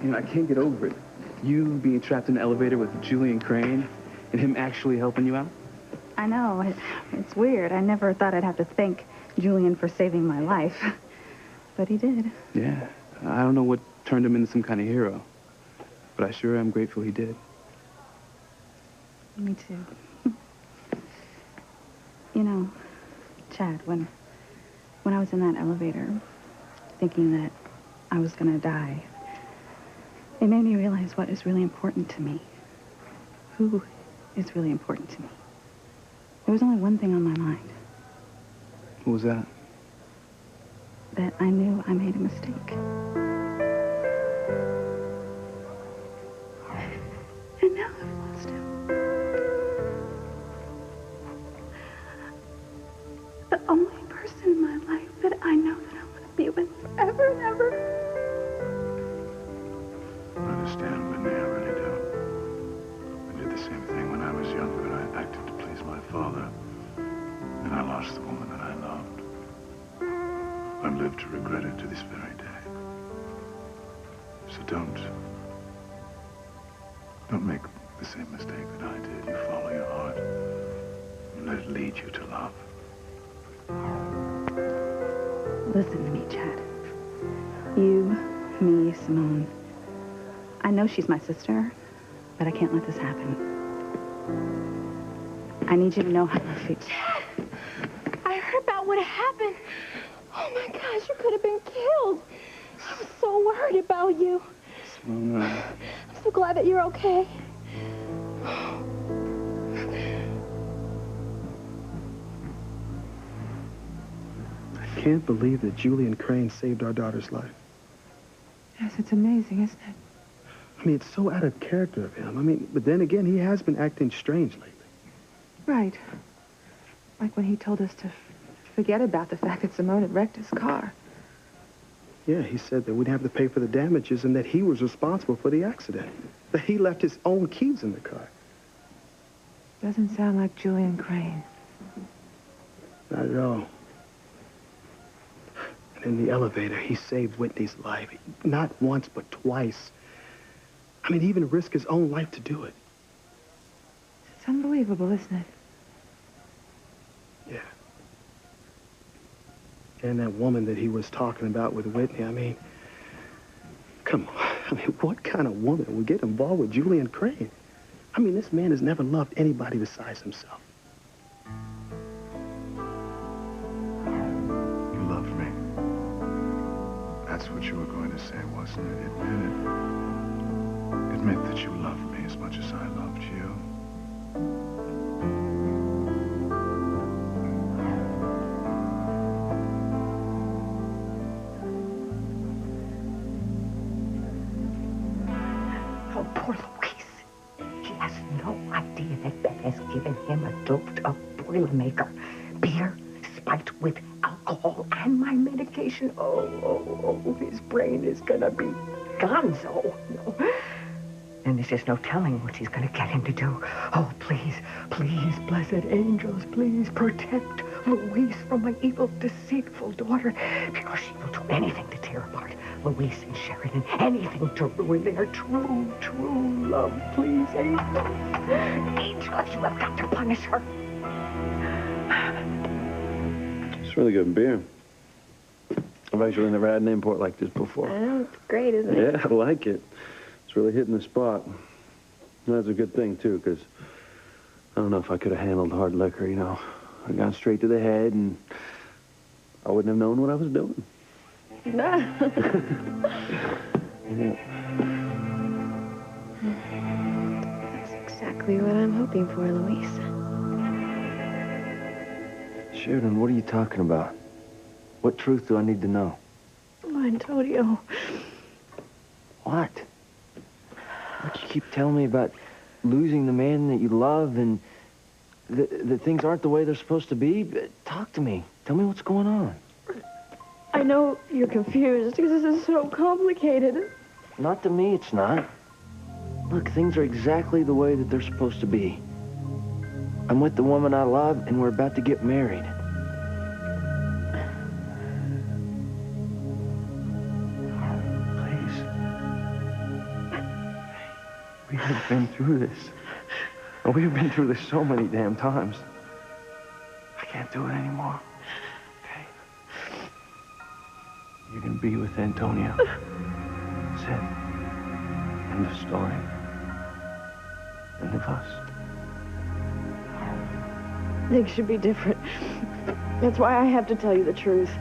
You know, I can't get over it. You being trapped in an elevator with Julian Crane and him actually helping you out. I know. It's weird. I never thought I'd have to thank Julian for saving my life. But he did. Yeah. I don't know what turned him into some kind of hero. But I sure am grateful he did. Me too. You know, Chad, when I was in that elevator, thinking that I was gonna die, it made me realize what is really important to me. Who is really important to me. There was only one thing on my mind. What was that? That I knew I made a mistake. And now I've lost him. The only person in my life that I know that I'm gonna be with forever and ever. I understand, Whitney, I really do. I did the same thing when I was younger. I acted to please my father, and I lost the woman that I loved. I've lived to regret it to this very day. So don't make the same mistake that I did. You follow your heart. You let it lead you to love. Listen to me, Chad. You, me, Simone. I know she's my sister, but I can't let this happen. I need you to know how I feel. Chad! I heard about what happened. Oh my gosh, you could have been killed. I was so worried about you. Simone, I'm so glad that you're okay. I can't believe that Julian Crane saved our daughter's life. Yes, it's amazing, isn't it? I mean, it's so out of character of him. I mean, but then again, he has been acting strange lately. Right. Like when he told us to forget about the fact that Simone had wrecked his car. Yeah, he said that we'd have to pay for the damages and that he was responsible for the accident. That he left his own keys in the car. Doesn't sound like Julian Crane. Not at all. And in the elevator, he saved Whitney's life. Not once, but twice. I mean, he even risked his own life to do it. It's unbelievable, isn't it? Yeah. And that woman that he was talking about with Whitney, I mean, come on. I mean, what kind of woman would get involved with Julian Crane? I mean, this man has never loved anybody besides himself. You loved me. That's what you were going to say, wasn't it? Admit it. Admit that you loved me as much as I loved you. Oh, poor Louise. She has no idea that Beth has given him a doped-up Boilermaker. Beer, spiked with alcohol, and my medication. Oh, his brain is gonna be gonzo. No. And there's just no telling what she's gonna get him to do. Oh, please, please, blessed angels, please protect Louise from my evil, deceitful daughter, because she will do anything to tear apart Louise and Sheridan, anything to ruin their true, true love. Please, angels. Angels, you have got to punish her. It's really good beer. I've actually never had an import like this before. I know, it's great, isn't it? Yeah, I like it. It's really hitting the spot. And that's a good thing, too, because I don't know if I could have handled hard liquor, you know. I'd gone straight to the head, and I wouldn't have known what I was doing. No. Yeah. That's exactly what I'm hoping for, Louise. Sheridan, what are you talking about? What truth do I need to know? Oh, Antonio. What? What you keep telling me about losing the man that you love and that things aren't the way they're supposed to be? Talk to me. Tell me what's going on. I know you're confused because this is so complicated. Not to me, it's not. Look, things are exactly the way that they're supposed to be. I'm with the woman I love, and we're about to get married. We have been through this. And we've been through this so many damn times. I can't do it anymore. Okay? You can be with Antonio. That's it. End of story. End of us. Things should be different. That's why I have to tell you the truth.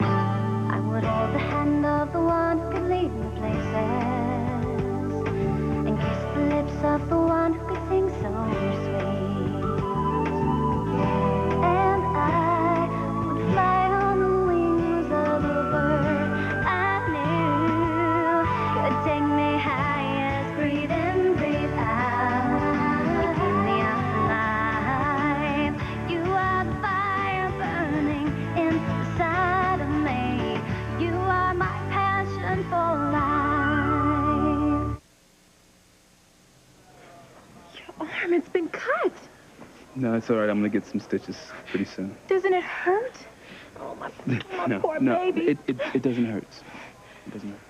I would hold the hand of the one who could lead me places and kiss the lips of the one who could sing so sweet. And I would fly on the wings of a bird I knew could take me high as breathe in, breathe out. You keep me alive. You are the fire burning inside of me. You are my passion for life. Your arm, it's been cut. No, it's all right. I'm going to get some stitches pretty soon. Doesn't it hurt? Oh, my No, poor no, baby. it doesn't hurt. It doesn't hurt.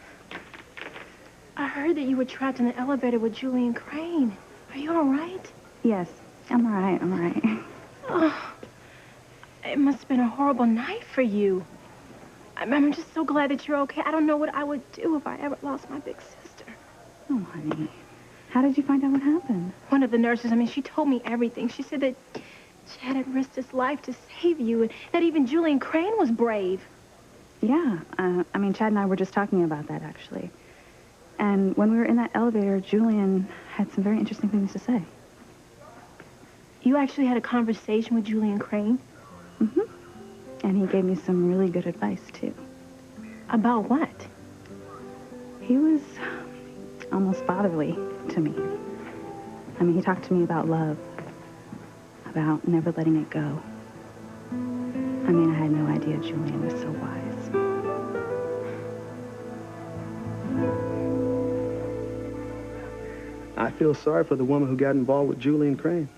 I heard that you were trapped in the elevator with Julian Crane. Are you all right? Yes, I'm all right, I'm all right. Oh, it must have been a horrible night for you. I'm just so glad that you're okay. I don't know what I would do if I ever lost my big sister. Oh, honey. How did you find out what happened? One of the nurses, she told me everything. She said that Chad had risked his life to save you, and that even Julian Crane was brave. Yeah, Chad and I were just talking about that, actually. And when we were in that elevator, Julian had some very interesting things to say. You actually had a conversation with Julian Crane? Mm-hmm. And he gave me some really good advice, too. About what? He was almost fatherly to me. He talked to me about love, about never letting it go. I had no idea Julian was so wise. I feel sorry for the woman who got involved with Julian Crane.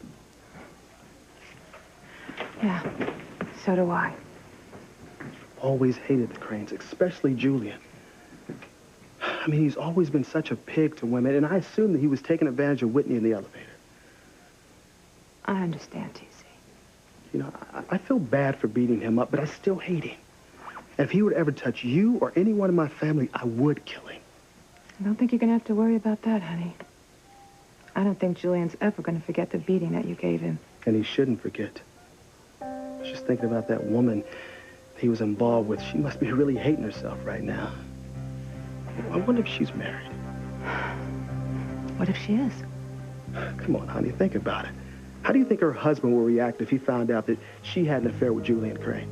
Yeah, so do I. Always hated the Cranes, especially Julian. He's always been such a pig to women, and I assumed that he was taking advantage of Whitney in the elevator. I understand, T.C. I feel bad for beating him up, but I still hate him. And if he would ever touch you or anyone in my family, I would kill him. I don't think you're going to have to worry about that, honey. I don't think Julian's ever going to forget the beating that you gave him. And he shouldn't forget. I was just thinking about that woman he was involved with. She must be really hating herself right now. I wonder if she's married. What if she is? Come on, honey, think about it. How do you think her husband will react if he found out that she had an affair with Julian Crane?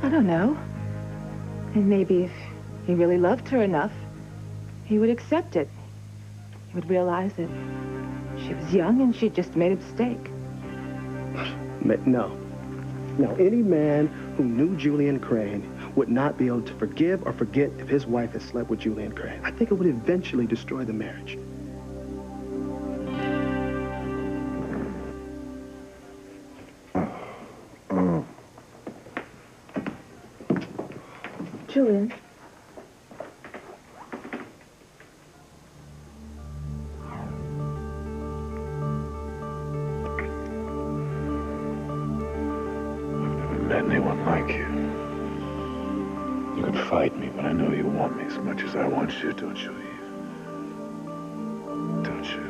I don't know. And maybe if he really loved her enough, he would accept it. He would realize that she was young and she just made a mistake. No. No, any man who knew Julian Crane would not be able to forgive or forget if his wife had slept with Julian Crane. I think it would eventually destroy the marriage. Julian. Met anyone like you. You can fight me, but I know you want me as much as I want you, don't you, Eve? Don't you?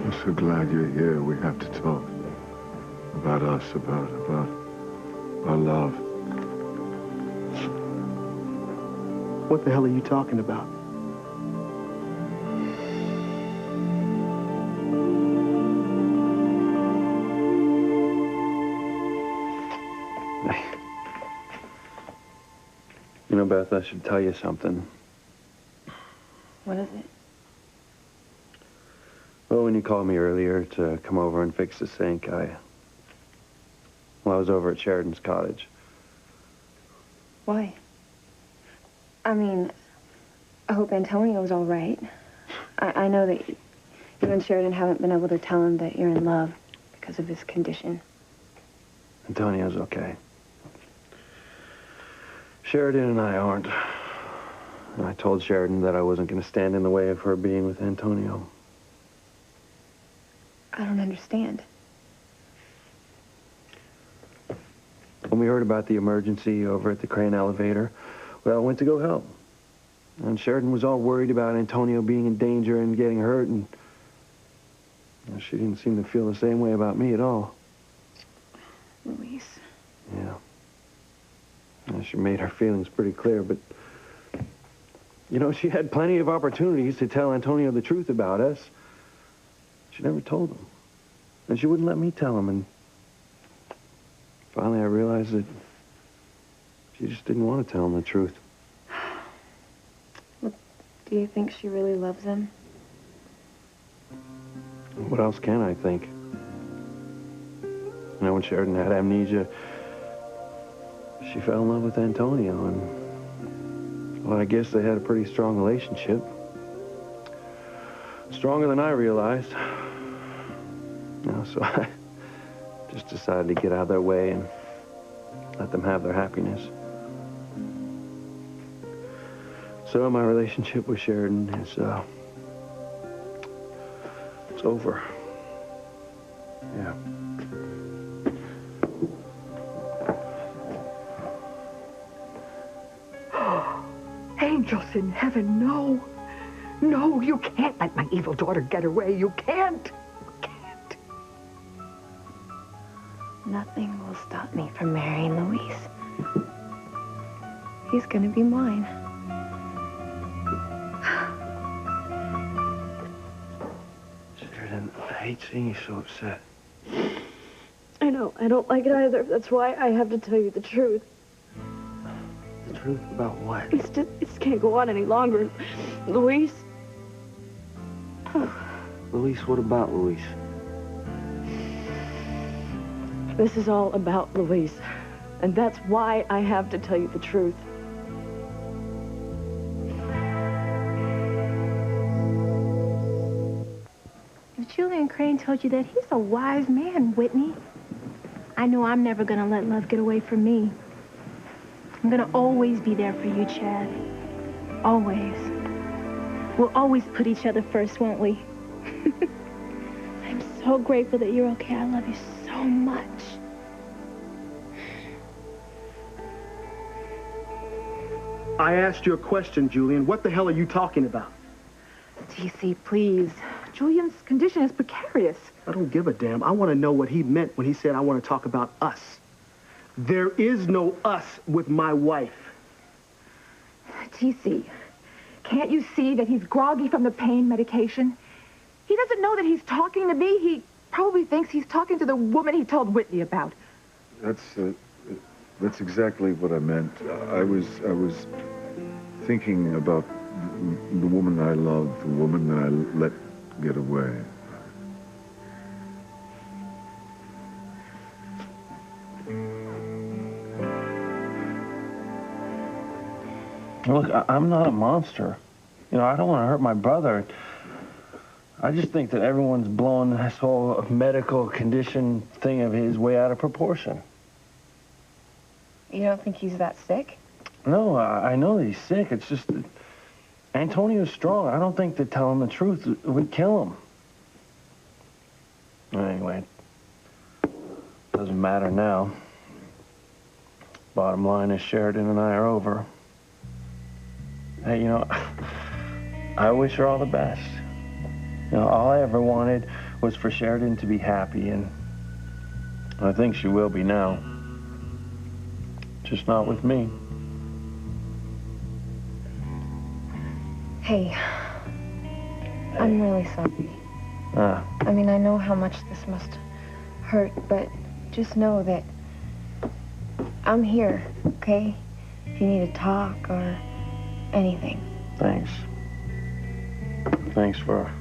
I'm so glad you're here. We have to talk about us, about our love. What the hell are you talking about? You know, Beth, I should tell you something. What is it? Well, when you called me earlier to come over and fix the sink, I was over at Sheridan's cottage. Why? I hope Antonio's all right. I know that you and Sheridan haven't been able to tell him that you're in love. because of his condition. Antonio's okay. Sheridan and I aren't. I told Sheridan that I wasn't going to stand in the way of her being with Antonio. I don't understand. When we heard about the emergency over at the crane elevator, well, I went to go help. And Sheridan was all worried about Antonio being in danger and getting hurt, and she didn't seem to feel the same way about me at all. Luis. Yeah. And she made her feelings pretty clear, but, you know, she had plenty of opportunities to tell Antonio the truth about us. She never told him. And she wouldn't let me tell him, and finally I realized that she just didn't want to tell him the truth. Well, do you think she really loves him? What else can I think? You know, when Sheridan had amnesia, she fell in love with Antonio, and, well, I guess they had a pretty strong relationship. Stronger than I realized. You know, so I just decided to get out of their way and let them have their happiness. So my relationship with Sheridan is, it's over. Yeah. Angels in heaven, no. No, you can't let my evil daughter get away. You can't. You can't. Nothing will stop me from marrying Luis. He's gonna be mine. Sheridan, I hate seeing you so upset. I know. I don't like it either. That's why I have to tell you the truth. The truth about what? It can't go on any longer. Luis. Luis, what about Luis? This is all about Luis. And that's why I have to tell you the truth. If Julian Crane told you that, he's a wise man, Whitney. I know I'm never gonna let love get away from me. I'm gonna always be there for you, Chad. Always. We'll always put each other first, won't we? I'm so grateful that you're okay. I love you so much. I asked you a question, Julian. What the hell are you talking about? TC, please. Julian's condition is precarious. I don't give a damn. I want to know what he meant when he said, I want to talk about us. There is no us with my wife. TC, can't you see that he's groggy from the pain medication? He doesn't know that he's talking to me. He probably thinks he's talking to the woman he told Whitney about. That's exactly what I meant. I was thinking about the woman I loved, the woman that I let get away. Look, I'm not a monster. You know, I don't want to hurt my brother. I just think that everyone's blowing this whole medical condition thing of his way out of proportion. You don't think he's that sick? No, I know that he's sick. It's just that Antonio's strong. I don't think that telling the truth would kill him. Anyway, doesn't matter now. Bottom line is Sheridan and I are over. Hey, you know, I wish her all the best. You know, all I ever wanted was for Sheridan to be happy, and I think she will be now. Just not with me. Hey, I'm really sorry. I mean, I know how much this must hurt, but just know that I'm here, okay? If you need to talk or anything. Thanks. Thanks for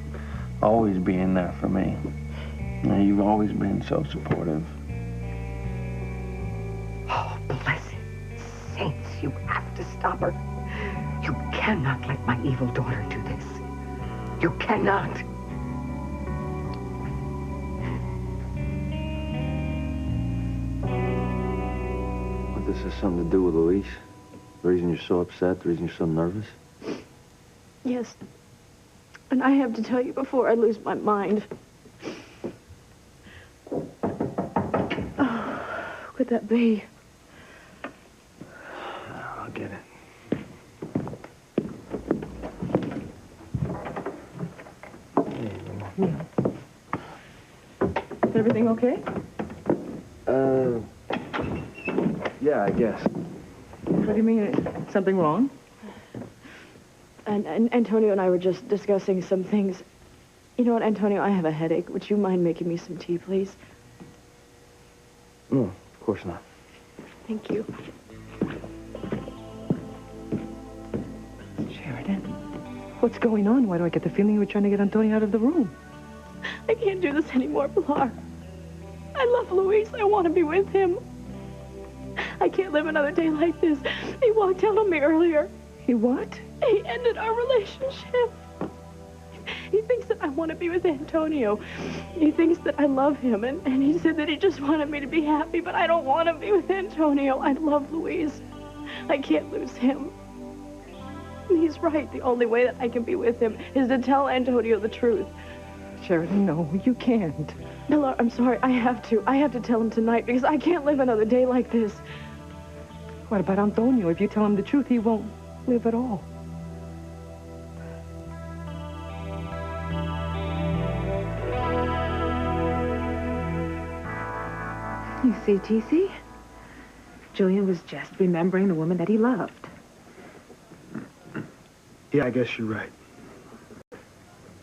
always being there for me. You know, you've always been so supportive. Oh, blessed saints, you have to stop her. You cannot let my evil daughter do this. You cannot. this has something to do with Louise? The reason you're so upset, the reason you're so nervous? Yes. And I have to tell you before I lose my mind. Oh, who could that be? I'll get it. Is everything okay? Yeah, I guess. What do you mean? Something wrong? And Antonio and I were just discussing some things. You know what, Antonio? I have a headache. Would you mind making me some tea, please? No, of course not. Thank you. Sheridan, what's going on? Why do I get the feeling you were trying to get Antonio out of the room? I can't do this anymore, Pilar. I love Luis. I want to be with him. I can't live another day like this. He walked out on me earlier. He what? He ended our relationship. He thinks that I want to be with Antonio. He thinks that I love him, and he said that he just wanted me to be happy, but I don't want to be with Antonio. I love Luis. I can't lose him. And he's right. The only way that I can be with him is to tell Antonio the truth. Sheridan, no, you can't. Pilar, I'm sorry. I have to. I have to tell him tonight because I can't live another day like this. What about Antonio? If you tell him the truth, he won't live at all. You see, TC? Julian was just remembering the woman that he loved. Yeah, I guess you're right.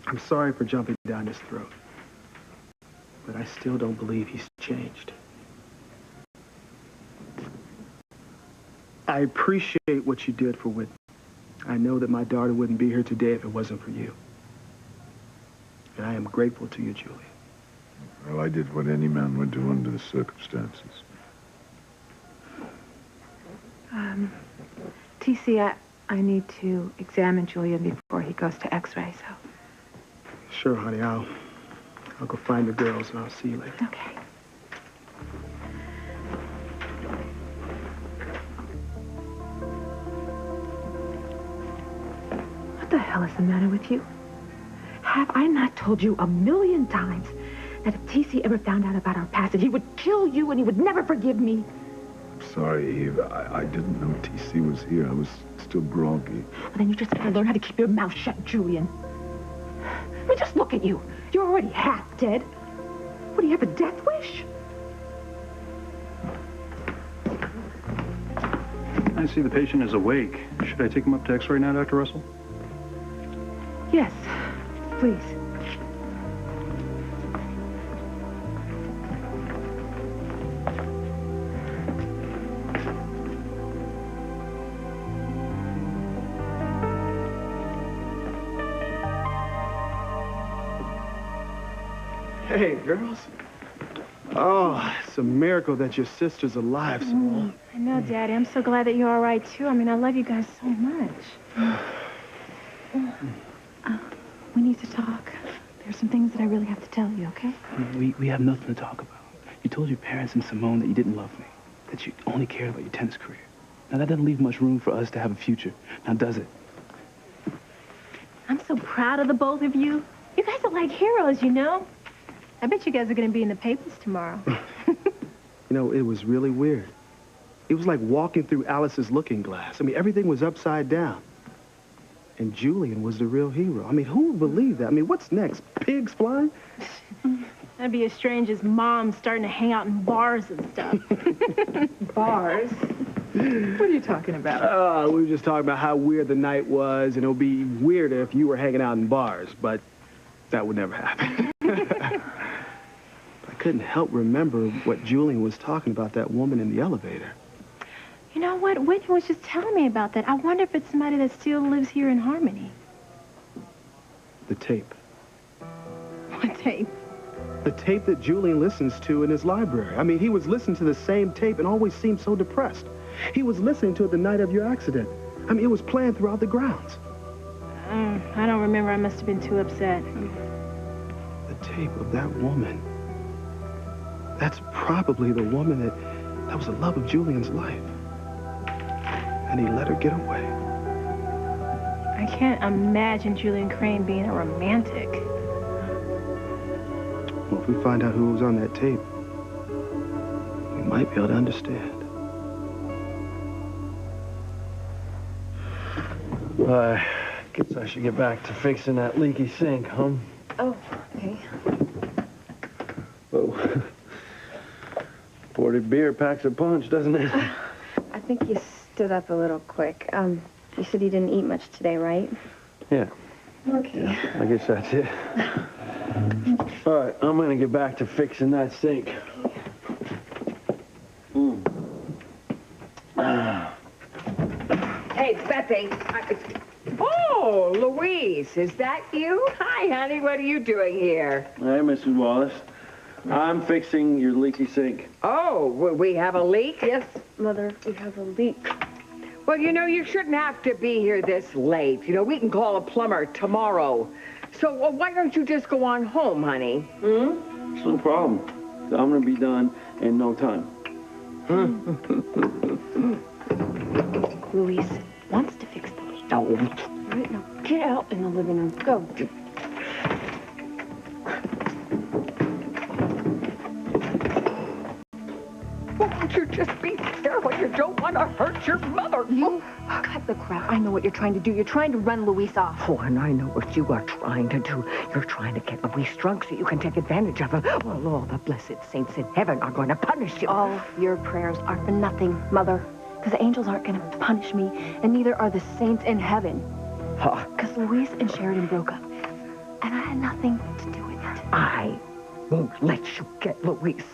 I'm sorry for jumping down his throat. But I still don't believe he's changed. I appreciate what you did for Whitney. I know that my daughter wouldn't be here today if it wasn't for you. And I am grateful to you, Julian. Well, I did what any man would do under the circumstances. TC, I need to examine Julian before he goes to X-ray, so... Sure, honey. I'll go find the girls and I'll see you later. Okay. What the hell is the matter with you? Have I not told you 1,000,000 times that if TC ever found out about our past, that he would kill you and he would never forgive me? Sorry, Eve. I didn't know TC was here. I was still groggy. Well, then you just gotta learn how to keep your mouth shut, Julian. I mean, just look at you. You're already half dead. What, do you have a death wish? I see the patient is awake. Should I take him up to X-ray now, Dr. Russell? Yes, please. Hey, girls. Oh, it's a miracle that your sister's alive, Simone. I know, Daddy. I'm so glad that you're all right, too. I mean, I love you guys so much. We need to talk. There's some things that I really have to tell you, okay? We have nothing to talk about. You told your parents and Simone that you didn't love me, that you only cared about your tennis career. Now, that doesn't leave much room for us to have a future. Now, does it? I'm so proud of the both of you. You guys are like heroes, you know? I bet you guys are going to be in the papers tomorrow. You know, it was really weird. It was like walking through Alice's looking glass. I mean, everything was upside down. And Julian was the real hero. I mean, who would believe that? I mean, what's next? Pigs flying? That'd be as strange as Mom starting to hang out in bars and stuff. Bars? What are you talking about? We were just talking about how weird the night was, and it would be weirder if you were hanging out in bars, but that would never happen. I couldn't help remember what Julian was talking about, that woman in the elevator. You know what? Whitney was just telling me about that. I wonder if it's somebody that still lives here in Harmony. The tape. What tape? The tape that Julian listens to in his library. I mean, he was listening to the same tape and always seemed so depressed. He was listening to it the night of your accident. I mean, it was playing throughout the grounds. I don't remember. I must have been too upset. The tape of that woman. That's probably the woman that was the love of Julian's life. Honey, let her get away. I can't imagine Julian Crane being a romantic. Well, if we find out who was on that tape, we might be able to understand. I guess I should get back to fixing that leaky sink, huh? Oh, okay. Whoa. Imported beer packs a punch, doesn't it? I think you stood up a little quick. You said you didn't eat much today, right? Yeah. Okay. Yeah, I guess that's it. All right, I'm gonna get back to fixing that sink. Hey, it's Betsy. Oh, Louise, is that you? Hi, honey. What are you doing here? Hey, Mrs. Wallace. I'm fixing your leaky sink. Oh, we have a leak? Yes, Mother, we have a leak. Well, you know, you shouldn't have to be here this late. You know, we can call a plumber tomorrow. So why don't you just go on home, honey? Hmm? It's no problem. I'm gonna be done in no time. Luis wants to fix the leak. No. Right now, get out in the living room. Go. Won't you just be careful? You don't want to hurt your mother. You cut the crap. I know what you're trying to do. You're trying to run Luis off. Oh, and I know what you are trying to do. You're trying to get Louise drunk so you can take advantage of him. Well, all the blessed saints in heaven are going to punish you. All your prayers are for nothing, Mother. Because the angels aren't going to punish me, and neither are the saints in heaven. Because Louise and Sheridan broke up, and I had nothing to do with it. I won't let you get Louise.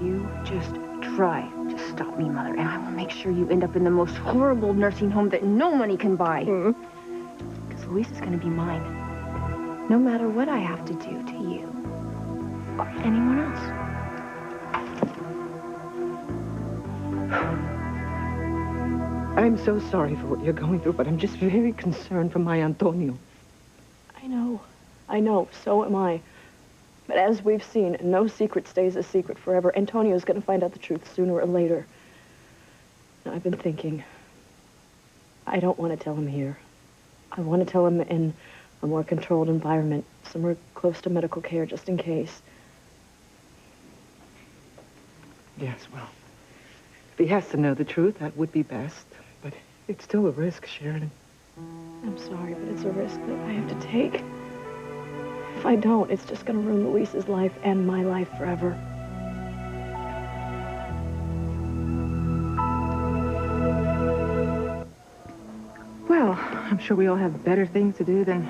You just try to stop me, Mother, and I will make sure you end up in the most horrible nursing home that no money can buy. Because Louise is going to be mine, no matter what I have to do to you or anyone else. I'm so sorry for what you're going through, but I'm just very concerned for my Antonio. I know, so am I. But as we've seen, no secret stays a secret forever. Antonio's going to find out the truth sooner or later. Now, I've been thinking. I don't want to tell him here. I want to tell him in a more controlled environment, somewhere close to medical care, just in case. Yes, well, if he has to know the truth, that would be best. But it's still a risk, Sheridan. I'm sorry, but it's a risk that I have to take. If I don't, it's just going to ruin Luis's life and my life forever. Well, I'm sure we all have better things to do than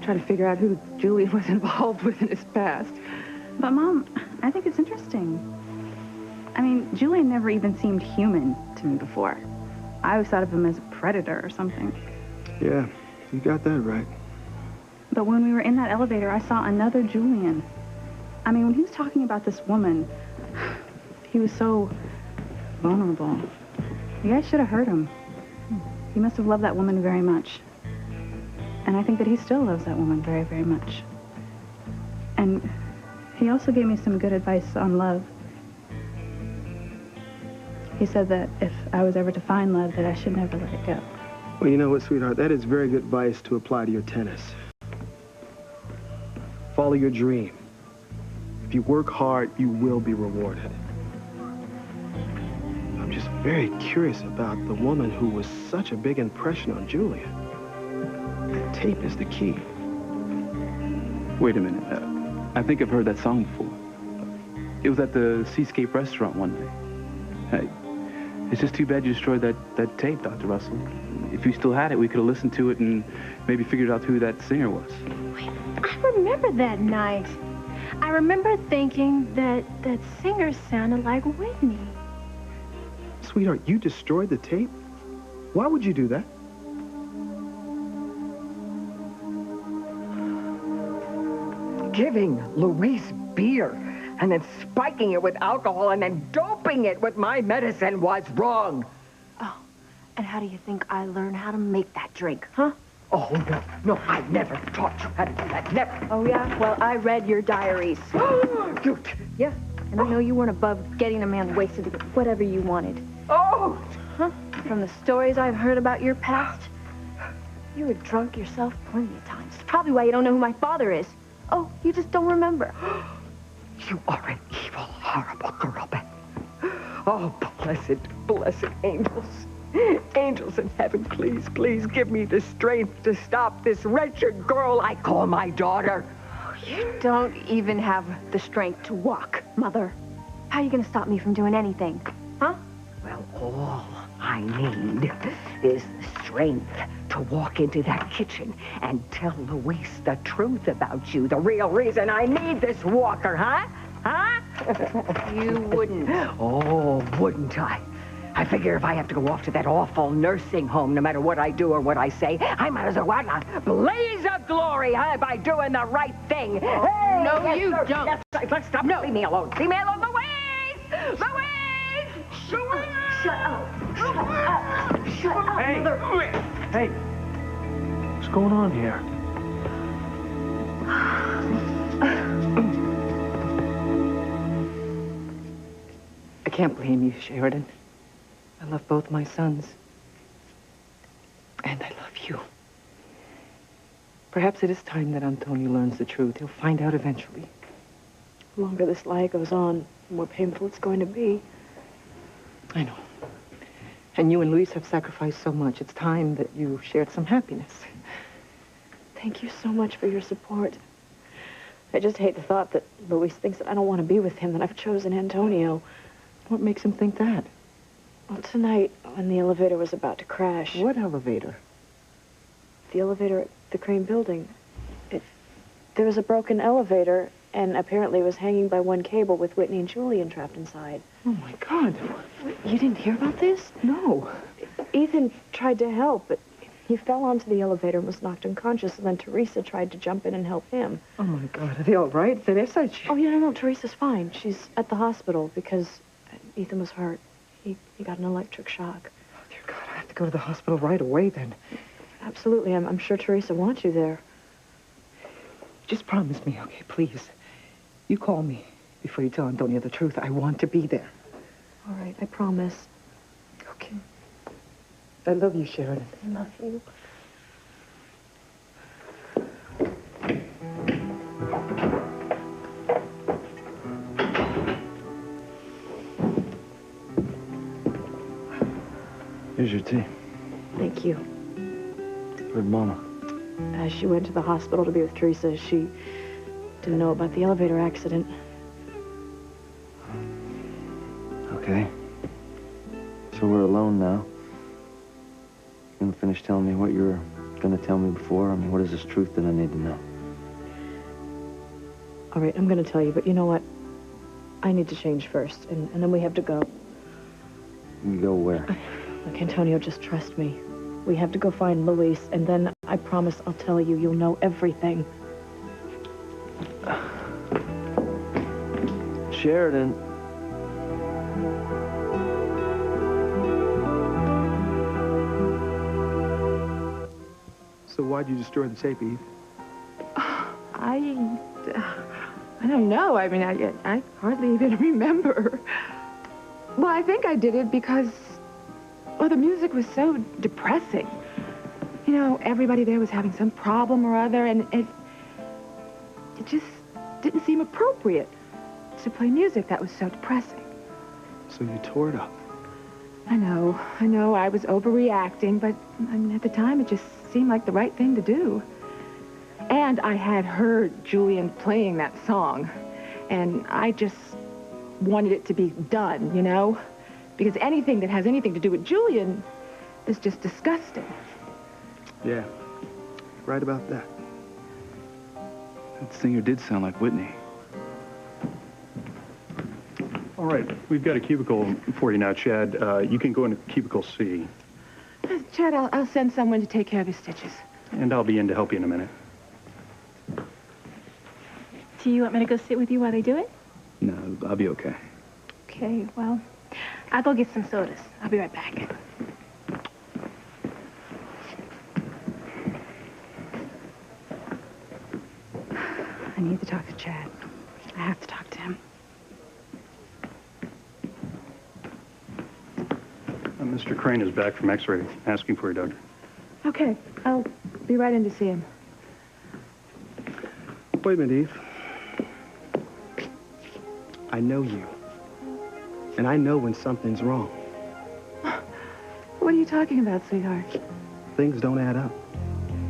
try to figure out who Julian was involved with in his past. But, Mom, I think it's interesting. I mean, Julian never even seemed human to me before. I always thought of him as a predator or something. Yeah, you got that right. But when we were in that elevator, I saw another Julian. I mean, when he was talking about this woman, he was so vulnerable. You guys should have heard him. He must have loved that woman very much. And I think that he still loves that woman very, very much. And he also gave me some good advice on love. He said that if I was ever to find love, that I should never let it go. Well, you know what, sweetheart? That is very good advice to apply to your tennis. Follow your dream. If you work hard, you will be rewarded. I'm just very curious about the woman who was such a big impression on Julian. The tape is the key. Wait a minute. I think I've heard that song before. It was at the Seascape restaurant one day. Hey, it's just too bad you destroyed that tape, Dr. Russell. If you still had it, we could have listened to it and maybe figured out who that singer was. Wait, I remember that night. I remember thinking that singer sounded like Whitney. Sweetheart, you destroyed the tape? Why would you do that? Giving Louise beer and then spiking it with alcohol and then doping it with my medicine was wrong. Oh, and how do you think I learned how to make that drink, huh? Oh, no, I never taught you how to do that, never. Oh, yeah? Well, I read your diaries. Yeah, and I know you weren't above getting a man wasted to get whatever you wanted. Oh! Huh? From the stories I've heard about your past, you were drunk yourself plenty of times. It's probably why you don't know who my father is. Oh, you just don't remember. You are an evil, horrible girl, Beth. Oh, blessed angels. Angels in heaven, please, please give me the strength to stop this wretched girl I call my daughter. You don't even have the strength to walk, Mother. How are you going to stop me from doing anything? Huh? Well, all I need is the strength to walk into that kitchen and tell Luis the truth about you, the real reason I need this walker, huh? Huh? You wouldn't. Oh, wouldn't I? I figure if I have to go off to that awful nursing home, no matter what I do or what I say, I might as well go out in a blaze of glory, huh, by doing the right thing. Hey, no, yes, you sir. don't. Yes, sir. Let's stop. No. Leave me alone. Leave me alone. Louise! Louise! Shut up. Shut up. Shut up. Hey! Hey! What's going on here? I can't blame you, Sheridan. I love both my sons. And I love you. Perhaps it is time that Antonio learns the truth. He'll find out eventually. The longer this lie goes on, the more painful it's going to be. I know. And you and Luis have sacrificed so much. It's time that you shared some happiness. Thank you so much for your support. I just hate the thought that Luis thinks that I don't want to be with him, that I've chosen Antonio. What makes him think that? Well, tonight, when the elevator was about to crash... What elevator? The elevator at the Crane building. There was a broken elevator, and apparently it was hanging by one cable with Whitney and Julian trapped inside. Oh, my God. You didn't hear about this? No. Ethan tried to help, but he fell onto the elevator and was knocked unconscious, and then Teresa tried to jump in and help him. Oh, my God. Are they all right? They're such... Oh, yeah, no, Teresa's fine. She's at the hospital because Ethan was hurt. He got an electric shock. Oh, dear God, I have to go to the hospital right away, then. Absolutely. I'm sure Teresa wants you there. Just promise me, okay, please. You call me before you tell Antonio the truth. I want to be there. All right, I promise. Okay. I love you, Sheridan. I love you. Here's your tea. Thank you. Where'd Mama? She went to the hospital to be with Teresa. She didn't know about the elevator accident. Okay. So we're alone now. You gonna finish telling me what you were gonna tell me before? I mean, what is this truth that I need to know? All right, I'm gonna tell you, but you know what? I need to change first, and then we have to go. You go where? Look, Antonio, just trust me. We have to go find Luis, and then I promise I'll tell you. You'll know everything. Sheridan. So why'd you destroy the tape, Eve? I don't know. I mean, I hardly even remember. Well, I think I did it because, well, the music was so depressing. You know, everybody there was having some problem or other, and it just didn't seem appropriate to play music that was so depressing. So you tore it up. I know, I was overreacting, but I mean, at the time, it just seemed like the right thing to do. And I had heard Julian playing that song, and I just wanted it to be done, you know? Because anything that has anything to do with Julian is just disgusting. Yeah, right about that. That singer did sound like Whitney. All right, we've got a cubicle for you now, Chad. You can go into cubicle C. Chad, I'll send someone to take care of your stitches. And I'll be in to help you in a minute. Do you want me to go sit with you while they do it? No, I'll be okay. Okay, well, I'll go get some sodas. I'll be right back. I need to talk to Chad. I have to talk to him. Mr. Crane is back from X-ray, asking for you, Doctor. Okay, I'll be right in to see him. Wait a minute, Eve. I know you. And I know when something's wrong. What are you talking about, sweetheart? Things don't add up.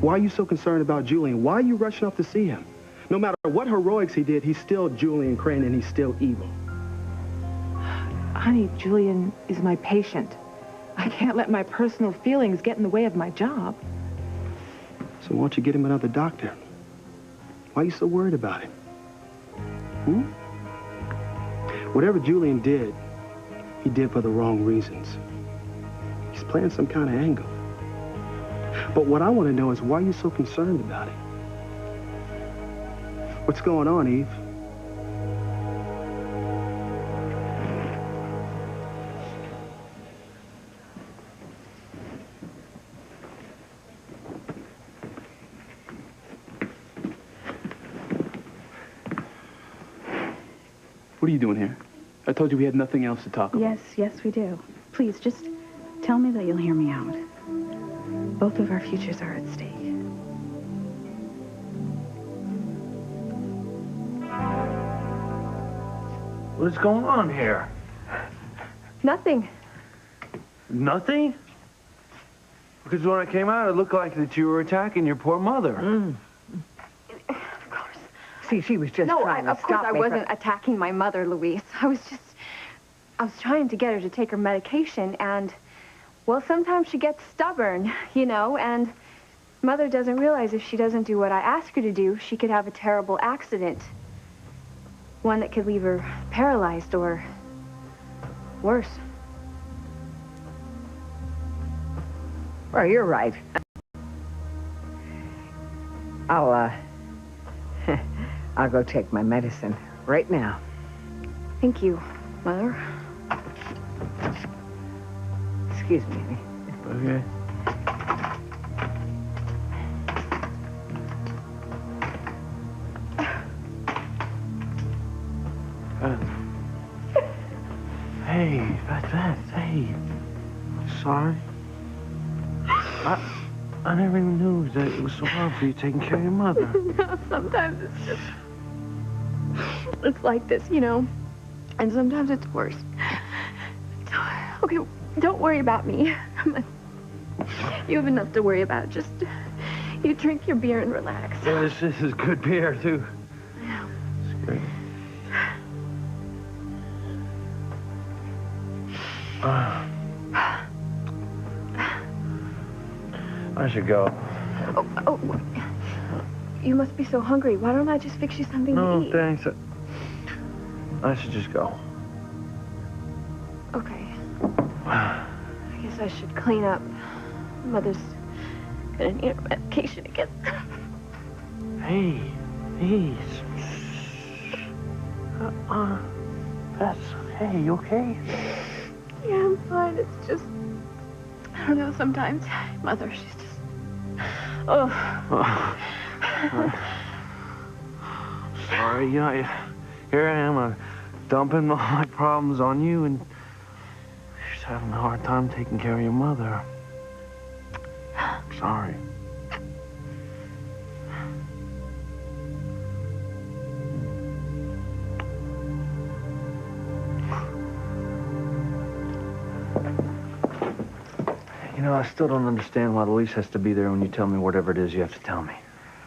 Why are you so concerned about Julian? Why are you rushing off to see him? No matter what heroics he did, he's still Julian Crane, and he's still evil. Honey, Julian is my patient. I can't let my personal feelings get in the way of my job. So why don't you get him another doctor? Why are you so worried about it? Whatever Julian did, he did for the wrong reasons. He's playing some kind of angle. But what I want to know is why are you so concerned about it? What's going on, Eve? What are you doing here? I told you we had nothing else to talk about. Yes, yes, we do. Please, just tell me that you'll hear me out. Both of our futures are at stake. What's going on here? Nothing. Nothing? Because when I came out, it looked like that you were attacking your poor mother. Of course. See, she was just trying to of course stop I me wasn't attacking my mother, Louise. I was trying to get her to take her medication, and, well, sometimes she gets stubborn, you know, and Mother doesn't realize if she doesn't do what I ask her to do, she could have a terrible accident. One that could leave her paralyzed or worse. Well, you're right. I'll go take my medicine right now. Thank you, Mother. Excuse me. Okay. Hey, hey. Sorry. I never even knew that it was so hard for you taking care of your mother. No, sometimes it's like this, you know, and sometimes it's worse. Okay, don't worry about me. You have enough to worry about. Just, you drink your beer and relax. Yeah, this is good beer, too. Yeah. It's great. I should go. Oh, you must be so hungry. Why don't I just fix you something to eat? No, thanks. I should just go. Okay. I guess I should clean up. Mother's gonna need her medication again. Hey, please. That's okay. You okay? Yeah, I'm fine. It's just, I don't know, sometimes Mother, she's just, Sorry, you know, here I am, dumping all my problems on you, and she's having a hard time taking care of your mother. Sorry. You know, I still don't understand why Louise has to be there when you tell me whatever it is you have to tell me.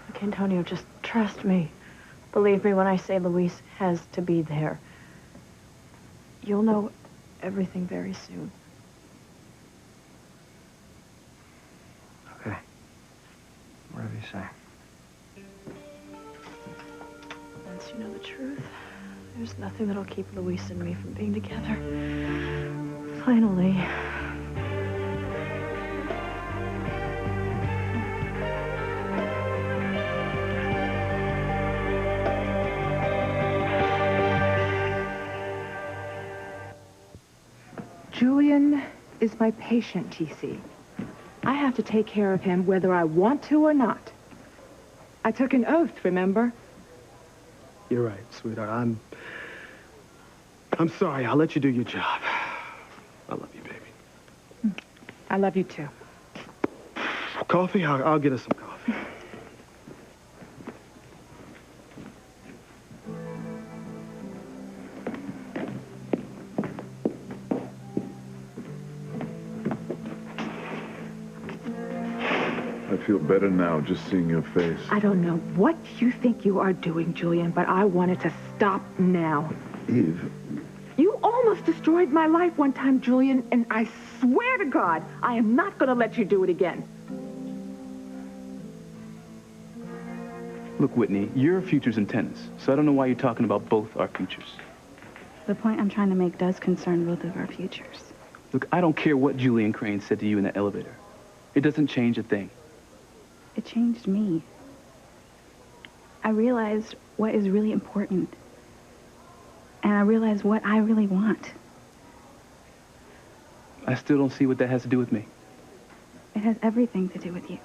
Look, Antonio, just trust me. Believe me when I say Louise has to be there. You'll know everything very soon. Okay. Whatever you say. Once you know the truth, there's nothing that'll keep Louise and me from being together. Finally. Julian is my patient, TC. I have to take care of him whether I want to or not. I took an oath, remember? You're right, sweetheart. I'm sorry. I'll let you do your job. I love you, baby. I love you too. Coffee? I'll get us some coffee. I feel better now just seeing your face. I don't know what you think you are doing, Julian, but I want it to stop now. Eve, You almost destroyed my life one time, Julian, and I swear to God, I am not going to let you do it again. Look, Whitney, your future's in tennis, so I don't know why you're talking about both our futures. The point I'm trying to make does concern both of our futures. Look, I don't care what Julian Crane said to you in the elevator. It doesn't change a thing. It changed me. I realized what is really important. And I realized what I really want. I still don't see what that has to do with me. It has everything to do with you.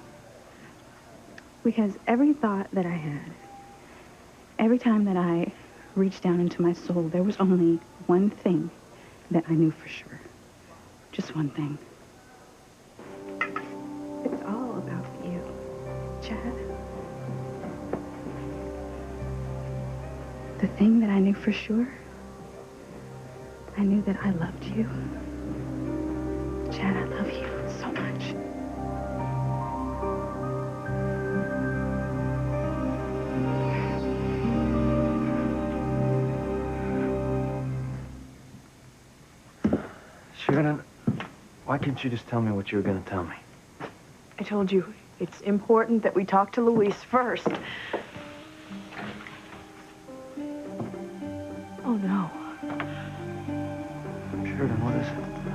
Because every thought that I had, every time that I reached down into my soul, there was only one thing that I knew for sure. Just one thing. It's all about you, Chad. The thing that I knew for sure, I knew that I loved you. Chad, I love you so much. Shannon, why can't you just tell me what you were going to tell me? I told you, it's important that we talk to Luis first. Oh, no. Sheridan, what is it?